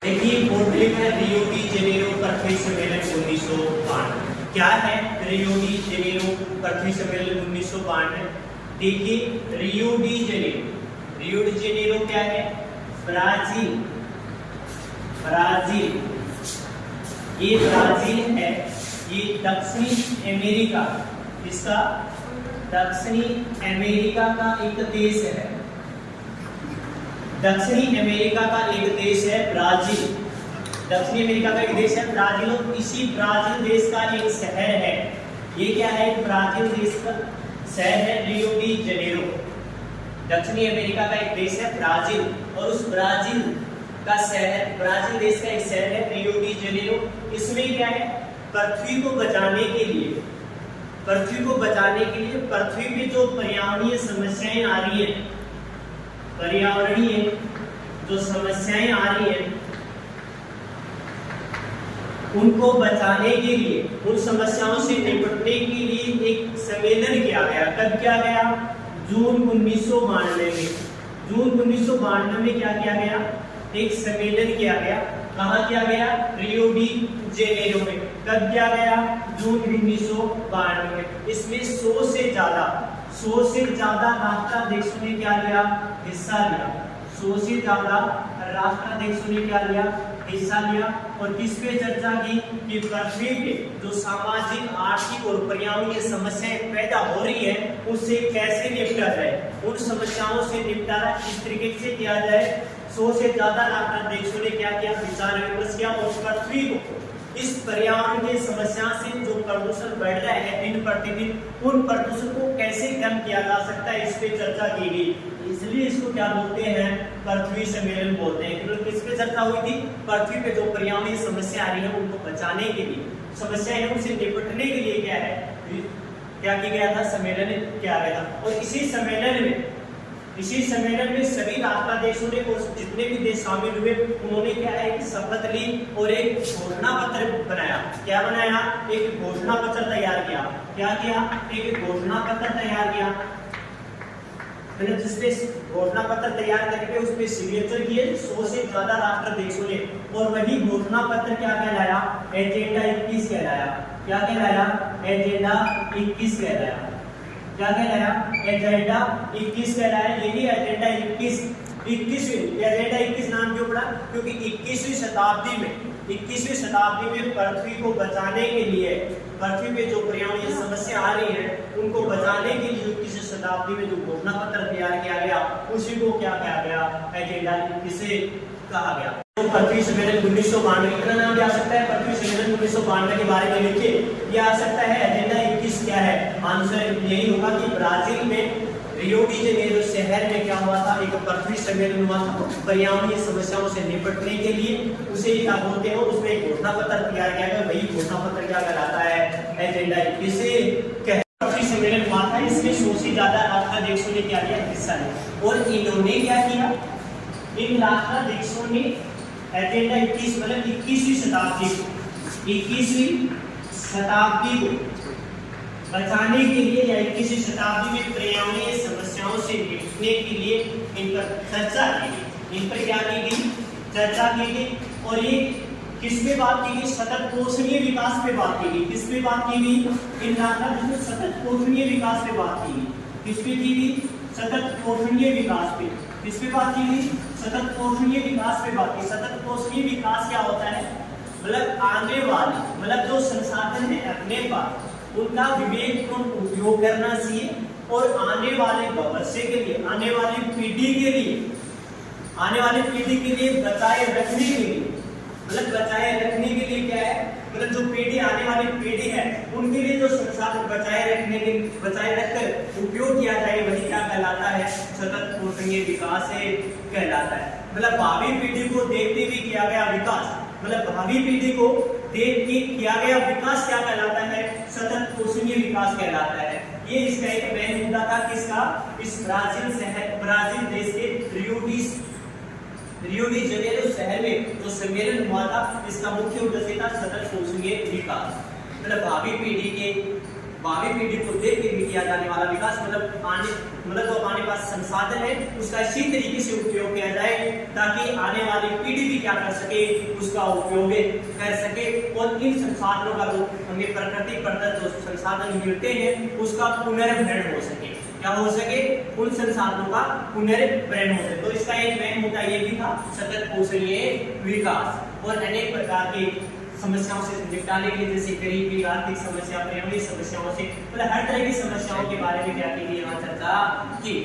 देखिए बोर्ड में Rio de Janeiro पृथ्वी सम्मेलन 1992 क्या है? रियो डी जेनेरो पृथ्वी सम्मेलन 1992। देखिए रियो डी जेनेरो क्या है? ब्राजील। ये ब्राजील है, ये दक्षिणी अमेरिका, इसका दक्षिणी अमेरिका का एक देश है। दक्षिणी अमेरिका का एक देश है ब्राजील। दक्षिणी अमेरिका का एक देश है ब्राजील और इसी ब्राजील देश का एक शहर है। ये क्या है? ब्राजील देश का शहर है रियो डी जेनेरो। दक्षिणी अमेरिका का एक देश है ब्राजील और उस ब्राजील का शहर, ब्राजील देश का एक शहर है रियो डी जेनेरो। इसमें क्या है? पृथ्वी को बचाने के लिए पृथ्वी पे जो पर्यावरणीय समस्याएं आ रही है, पर्यावरणीय जो समस्याएं आ रही हैं उनको बचाने के लिए, उन समस्याओं से निपटने के लिए एक सम्मेलन किया गया। कब किया गया? जून 1992 में। जून 1992 में क्या किया गया? एक सम्मेलन किया गया। कहाँ किया गया? रियो डी जेनेरो में। कब किया गया? जून 1992 में। इसमें 100 से ज्यादा राष्ट्राध्यक्षों ने क्या लिया? हिस्सा लिया। 100 से ज्यादा राष्ट्राध्यक्षों ने क्या लिया? हिस्सा लिया। और किस पे चर्चा की? कि पृथ्वी पे जो सामाजिक, आर्थिक और पर्यावरणीय समस्याएं पैदा हो रही है उससे कैसे निपटा जाए, उन समस्याओं से निपटारा किस तरीके से किया जाए। 100 से ज्यादा राष्ट्राध्यक्षों ने क्या किया? विचार विमर्श किया और पृथ्वी को इस पर्यावरण की समस्या से जो प्रदूषण बढ़ रहा है दिन प्रतिदिन, उन प्रदूषण को कैसे कम किया जा सकता है, इस पे चर्चा की गई। इसलिए इसको क्या बोलते हैं? पृथ्वी सम्मेलन बोलते हैं। क्योंकि किस पे चर्चा हुई थी? पृथ्वी पे जो पर्यावरणीय समस्या आ रही है उनको बचाने के लिए, समस्या है उनसे निपटने के लिए क्या है, क्या किया गया था? सम्मेलन किया गया था। और इसी सम्मेलन में सभी राष्ट्राध्यक्षों ने और जितने भी देश शामिल हुए उन्होंने क्या है? एक शपथ ली और एक घोषणा पत्र बनाया। क्या बनाया? एक घोषणा पत्र तैयार किया। क्या किया? एक घोषणा पत्र तैयार किया। मैंने जिसपे घोषणा पत्र तैयार करके उस पे सिग्नेचर किए 100 से ज्यादा राष्ट्राध्यक्षों ने। और वही घोषणा पत्र क्या कहलाया? एजेंडा 21 कहलाया। क्या कहलाया? एजेंडा 21 कहलाया। क्या कहलाया? एजेंडा 21 कहलाया। यही एजेंडा 21 एजेंडा 21 नाम क्यों पड़ा? क्योंकि 21वीं शताब्दी में पृथ्वी को बचाने के लिए, पृथ्वी पे जो पर्यावरणीय समस्या आ रही है उनको बचाने के लिए 21वीं शताब्दी में जो घोषणा पत्र तैयार किया गया उसी को क्या कहा गया? एजेंडा 21 कहा गया। तो पृथ्वी सम्मेलन 1992 इतना नाम भी आ सकता है। पृथ्वी सम्मेलन 1992 के बारे में लिखिए, ये आ सकता है। एजेंडा 21 क्या है? आंसर यही होगा कि ब्राजील में रियो डी जेनेरो शहर में क्या हुआ था? एक पृथ्वी सम्मेलन हुआ था पर्यावरणीय समस्याओं से निपटने के लिए। उसे क्या बोलते हैं? उसमें एक घोषणा पत्र तैयार किया गया। वही घोषणा पत्र क्या कहलाता है? एजेंडा 21 पृथ्वी सम्मेलन हुआ था। इसमें 100 से ज्यादा राष्ट्राध्यक्षों ने क्या किया? हिस्सा लिया। और इन्होंने क्या किया? इन राष्ट्राध्यक्षों ने एजेंडा 21 मतलब 21वीं शताब्दी को बचाने के लिए या 21वीं शताब्दी में पर्यावरणीय समस्याओं से निपटने के लिए इन पर चर्चा की गई। इन पर क्या की गई? चर्चा की गई। और ये किस पे बात की गई? सतत पोषणीय विकास पे बात की गई। किस पे बात की गई? इन राष्ट्रों में सतत पोषणीय विकास पे बात की गई। किस पे की गई? सतत पोषणीय विकास पे। किस पे बात की गई? सतत पोषणीय विकास पे बात की। सतत पोषणीय विकास क्या होता है? मतलब आने वाले, मतलब जो संसाधन है अपने पास उनका विवेकपूर्ण उपयोग करना चाहिए और आने वाले भविष्य के लिए, आने वाली पीढ़ी के लिए बचाए रखने के लिए, मतलब बचाए रखने के लिए क्या है? मतलब जो पीढ़ी, आने वाली पीढ़ी है उनके लिए जो संसाधन बचाए रखकर उपयोग किया जाए वही क्या कहलाता है? सतत पोषणीय विकास कहलाता है। मतलब भावी पीढ़ी को देखते हुए किया गया विकास, मतलब भावी पीढ़ी को देख के किया गया विकास क्या कहलाता है? सतत पोषणीय विकास कहलाता है। ये इसका एक मेन मुद्दा था। किसका? इस ब्राजील देश के रियो डी जेनेरो शहर में जो सम्मेलन हुआ था, इसका मुख्य उद्देश्य था सतत पोषणीय विकास। मतलब भावी पीढ़ी के भावी पीढ़ी को देख के भी किया जाने वाला विकास, मतलब जो हमारे पास संसाधन है उसका इसी तरीके से उपयोग किया जाए ताकि आने वाली पीढ़ी भी क्या कर सके, उसका उपयोग कर सके। और इन संसाधनों का जो हमें प्रकृति प्रदत्त जो संसाधन मिलते हैं उसका पुनर्भरण हो सके, क्या हो सके, उन संसाधनों का पुनर्भरण हो सके। तो इसका एक मेन मुद्दा ये भी था सतत कौशलीय विकास। और अनेक प्रकार की समस्याओं से निपटाने के लिए, जैसे गरीबी, आर्थिक समस्या, पर्यावरणीय समस्याओं से, मतलब हर तरह की समस्याओं के बारे में क्या की गई, यहाँ चर्चा की।